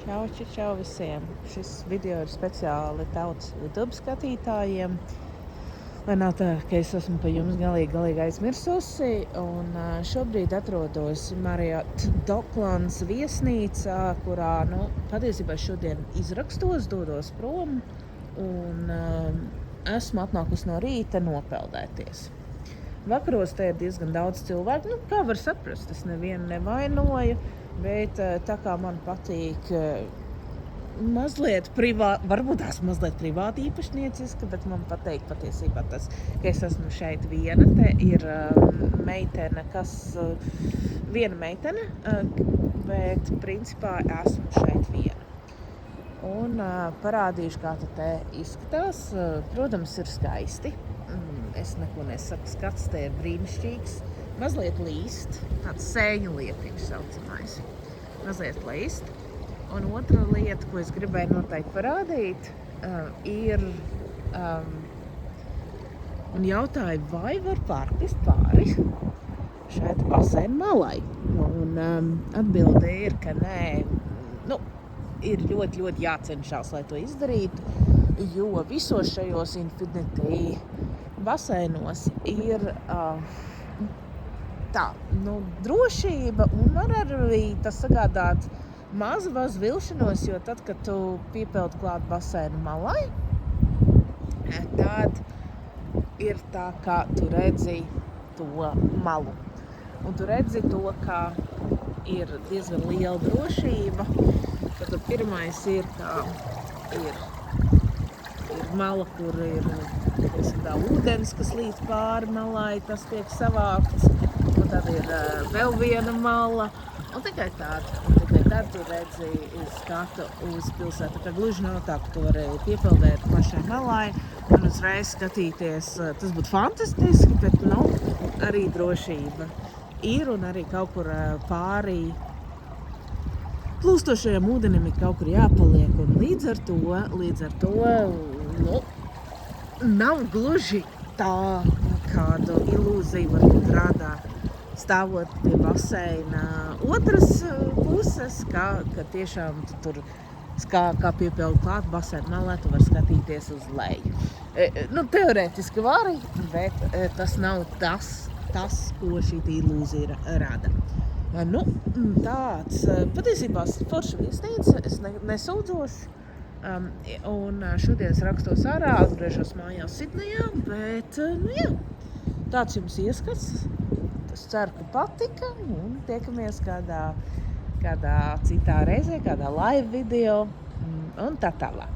Čau, čau visiem! Šis video ir speciāli tautas YouTube skatītājiem. Lai nav tā, ka es esmu pa jums galīgi aizmirsusi. Un šobrīd atrodos Marriott Docklands viesnīcā, kurā, patiesībā šodien izrakstos, dodos prom un esmu atnākusi no rīta nopeldēties. Vakaros te ir diezgan daudz cilvēku, kā var saprast, es nevienu nevainoju, bet tā kā man patīk varbūt tās mazliet privāti īpašnieciska, bet man patīk patiesībā tas, ka es esmu šeit viena. Te ir viena meitene, bet principā esmu šeit viena. Un parādīšu, kā te izskatās. Protams, ir skaisti. Es neko nesaku, skats te ir brīnišķīgs. Mazliet līst, tāds sēņu lietiņš saucamais. Mazliet līst. Un otra lieta, ko es gribēju noteikti parādīt, ir un jautāju, vai var pārkrist pāri šeit baseina malai. Un atbilde ir, ka nē. Ir ļoti, ļoti jācenšas, lai to izdarītu, jo visos šajos Infinity baseinos ir drošība un var arī tas sagādāt mazu vilšanos, jo tad, kad tu piepeldi klāt baseinu malai, tad ir tā, kā tu redzi to malu. Un tu redzi to, ka ir diezgan liela drošība. Tad pirmais ir mala, kur ir ūdens, kas līdz pāri malai, tas tiek savākts. Un tad ir vēl viena mala. Un tikai tad tu redzi skatu uz pilsētu. Tā gluži nav tā, ka tu vari piepeldēt pašai malai un uzreiz skatīties. Tas būtu fantastiski, bet arī drošība ir un arī kaut kur pāri plūstošajam ūdenim ir kaut kur jāpaliek, un līdz ar to nav gluži tā, kādu ilūziju varbūt rada stāvot pie baseina otras puses, ka tiešām tu tur kā piepeldi klāt baseina malā, tu var skatīties uz leju. Teorētiski vari, bet tas nav tas, ko šī ilūzija rada. Tāds patiesībā forša viesnīca, es nesūdzošu. Un šodien es rakstos ārā, atgriežos mājās Sidnejā, bet, tāds jums ieskats. Es ceru, ka patika, un tiekamies kādā citā reizē, kādā live video, un tā tālāk.